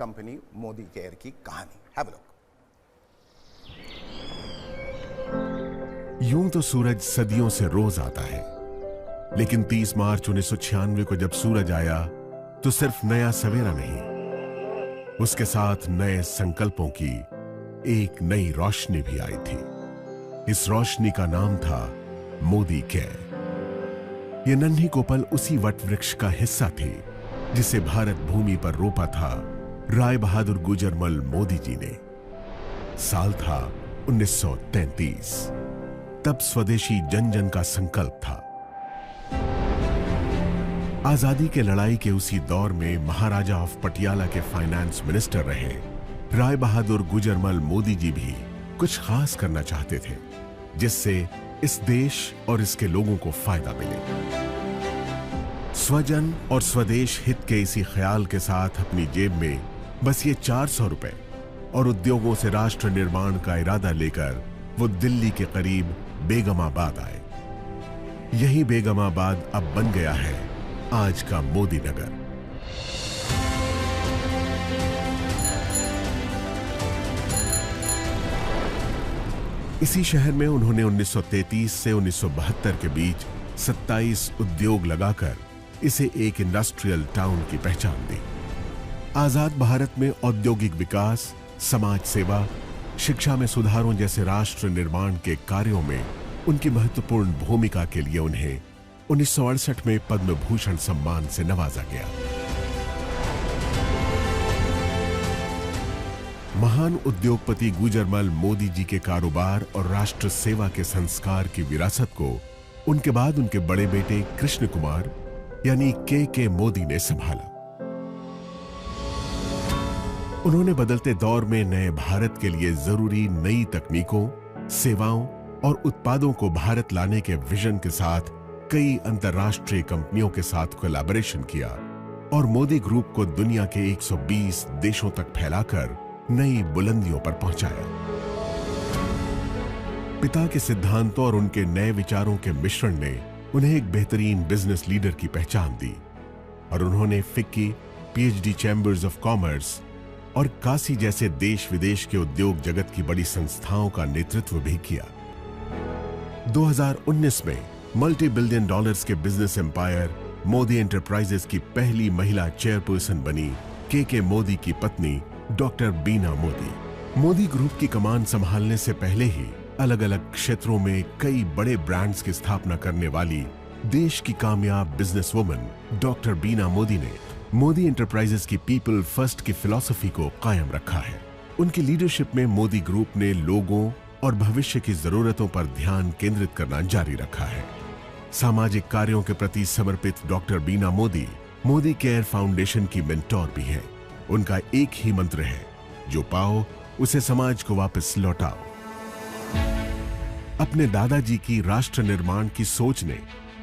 Company Modi care की कहानी। Have a look. यूं तो सूरज सदियों से रोज आता है, लेकिन 30 मार्च 1996 को जब सूरज आया तो सिर्फ नया सवेरा नहीं, उसके साथ नए संकल्पों की एक नई रोशनी भी आई थी। इस रोशनी का नाम था मोदी केयर। यह नन्ही कोपल उसी वट वृक्ष का हिस्सा थी जिसे भारत भूमि पर रोपा था राय बहादुर गुजरमल मोदी जी ने। साल था 1933। तब स्वदेशी जन जन का संकल्प था। आजादी के लड़ाई के उसी दौर में महाराजा ऑफ पटियाला के फाइनेंस मिनिस्टर रहे राय बहादुर गुजरमल मोदी जी भी कुछ खास करना चाहते थे जिससे इस देश और इसके लोगों को फायदा मिले। स्वजन और स्वदेश हित के इसी ख्याल के साथ अपनी जेब में बस ये 400 रुपए और उद्योगों से राष्ट्र निर्माण का इरादा लेकर वो दिल्ली के करीब बेगमाबाद आए। यही बेगमाबाद अब बन गया है आज का मोदी नगर। इसी शहर में उन्होंने 1933 से 1972 के बीच 27 उद्योग लगाकर इसे एक इंडस्ट्रियल टाउन की पहचान दी। आजाद भारत में औद्योगिक विकास, समाज सेवा, शिक्षा में सुधारों जैसे राष्ट्र निर्माण के कार्यों में उनकी महत्वपूर्ण भूमिका के लिए उन्हें 1968 में पद्म भूषण सम्मान से नवाजा गया। महान उद्योगपति गुजरमल मोदी जी के कारोबार और राष्ट्र सेवा के संस्कार की विरासत को उनके बाद उनके बड़े बेटे कृष्ण कुमार यानी के मोदी ने संभाला। उन्होंने बदलते दौर में नए भारत के लिए जरूरी नई तकनीकों, सेवाओं और उत्पादों को भारत लाने के विजन के साथ कई अंतर्राष्ट्रीय कंपनियों के साथ कोलैबोरेशन किया और मोदी ग्रुप को दुनिया के 120 देशों तक फैलाकर नई बुलंदियों पर पहुंचाया। पिता के सिद्धांतों और उनके नए विचारों के मिश्रण ने उन्हें एक बेहतरीन बिजनेस लीडर की पहचान दी और उन्होंने FICCI, PhD chambers of commerce और काशी जैसे देश विदेश के उद्योग जगत की बड़ी संस्थाओं का नेतृत्व भी किया। 2019 में मल्टी बिलियन डॉलर्स के बिजनेस एम्पायर मोदी एंटरप्राइजेस की पहली महिला चेयरपर्सन बनी के मोदी की पत्नी डॉक्टर बीना मोदी। मोदी ग्रुप की कमान संभालने से पहले ही अलग अलग क्षेत्रों में कई बड़े ब्रांड्स की स्थापना करने वाली देश की कामयाब बिजनेस वुमन डॉक्टर बीना मोदी ने मोदी एंटरप्राइजेस की पीपल फर्स्ट की फिलॉसफी को कायम रखा है। उनकी लीडरशिप में मोदी ग्रुप ने लोगों और भविष्य की जरूरतों पर ध्यान केंद्रित करना जारी रखा है। सामाजिक कार्यों के प्रति समर्पित डॉक्टर बीना मोदी मोदी केयर फाउंडेशन की मेंटोर भी हैं। उनका एक ही मंत्र है, जो पाओ उसे समाज को वापस लौटाओ। अपने दादाजी की राष्ट्र निर्माण की सोच ने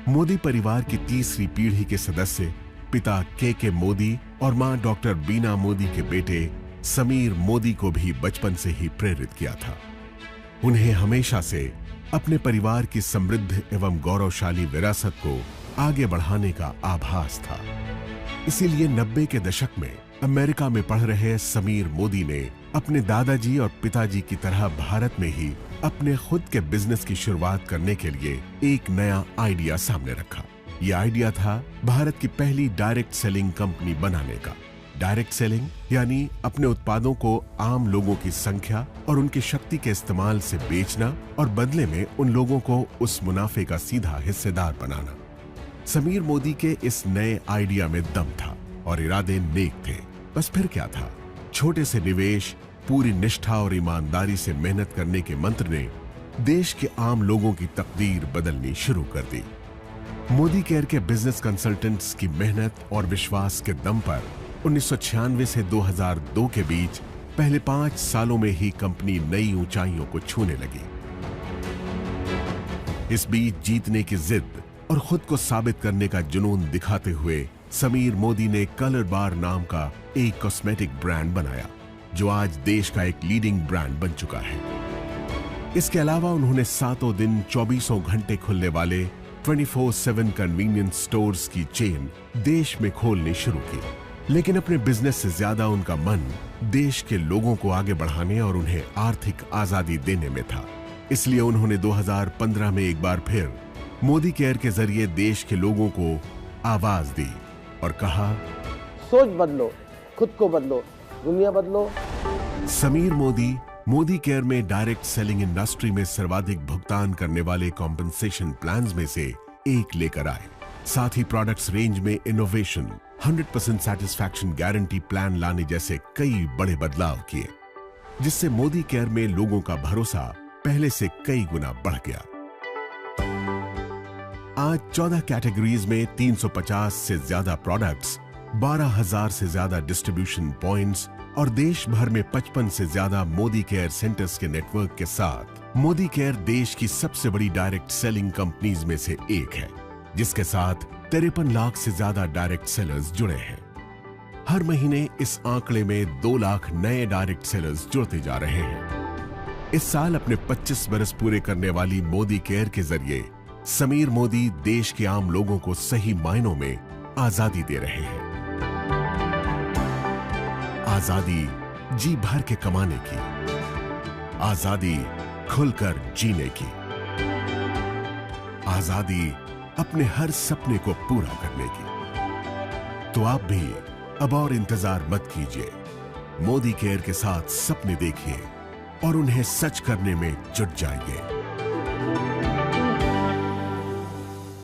मोदी परिवार की तीसरी पीढ़ी के सदस्य पिता के मोदी और मां डॉक्टर बीना मोदी के बेटे समीर मोदी को भी बचपन से ही प्रेरित किया था। उन्हें हमेशा से अपने परिवार की समृद्ध एवं गौरवशाली विरासत को आगे बढ़ाने का आभास था। इसीलिए 90 के दशक में अमेरिका में पढ़ रहे समीर मोदी ने अपने दादाजी और पिताजी की तरह भारत में ही अपने खुद के बिजनेस की शुरुआत करने के लिए एक नया आइडिया सामने रखा। यह आइडिया था भारत की पहली डायरेक्ट सेलिंग कंपनी बनाने का। डायरेक्ट सेलिंग यानी अपने उत्पादों को आम लोगों की संख्या और उनकी शक्ति के इस्तेमाल से बेचना और बदले में उन लोगों को उस मुनाफे का सीधा हिस्सेदार बनाना। समीर मोदी के इस नए आइडिया में दम था और इरादे नेक थे। बस फिर क्या था, छोटे से निवेश, पूरी निष्ठा और ईमानदारी से मेहनत करने के मंत्र ने देश के आम लोगों की तकदीर बदलनी शुरू कर दी। मोदी केयर के बिजनेस कंसल्टेंट्स की मेहनत और विश्वास के दम पर 1996 से 2002 के बीच पहले 5 सालों में ही कंपनी नई ऊंचाइयों को छूने लगी। इस बीच जीतने की जिद और खुद को साबित करने का जुनून दिखाते हुए समीर मोदी ने कलर बार नाम का एक कॉस्मेटिक ब्रांड बनाया, जो आज देश का एक लीडिंग ब्रांड बन चुका है। इसके अलावा उन्होंने सातों दिन 24 घंटे खुलने वाले 24/7 कन्वीनियंस स्टोर्स की चेन देश में खोलनी शुरू की। लेकिन अपने बिजनेस से ज्यादा उनका मन देश के लोगों को आगे बढ़ाने और उन्हें आर्थिक आजादी देने में था। इसलिए उन्होंने 2015 में एक बार फिर मोदी केयर के जरिए देश के लोगों को आवाज दी और कहा, सोच बदलो, खुद को बदलो, दुनिया बदलो। समीर मोदी मोदी केयर में डायरेक्ट सेलिंग इंडस्ट्री में सर्वाधिक भुगतान करने वाले कॉम्पेंसेशन प्लान्स में से एक लेकर आए। साथ ही प्रोडक्ट्स रेंज में इनोवेशन, 100% सैटिस्फैक्शन गारंटी प्लान लाने जैसे कई बड़े बदलाव किए, जिससे मोदी केयर में लोगों का भरोसा पहले से कई गुना बढ़ गया। आज 14 कैटेगरीज में 350 से ज्यादा प्रोडक्ट्स, 12,000 से ज्यादा डिस्ट्रीब्यूशन पॉइंट्स और देश भर में 55 से ज्यादा मोदी केयर सेंटर्स के नेटवर्क के साथ मोदी केयर देश की सबसे बड़ी डायरेक्ट सेलिंग कंपनीज में से एक है, जिसके साथ 53 लाख से ज्यादा डायरेक्ट सेलर्स जुड़े हैं। हर महीने इस आंकड़े में 2 लाख नए डायरेक्ट सेलर्स जुड़ते जा रहे हैं। इस साल अपने 25 बरस पूरे करने वाली मोदी केयर के जरिए समीर मोदी देश के आम लोगों को सही मायनों में आजादी दे रहे हैं। आजादी जी भर के कमाने की, आजादी खुलकर जीने की, आजादी अपने हर सपने को पूरा करने की। तो आप भी अब और इंतजार मत कीजिए, मोदी केयर के साथ सपने देखिए और उन्हें सच करने में जुट जाइए।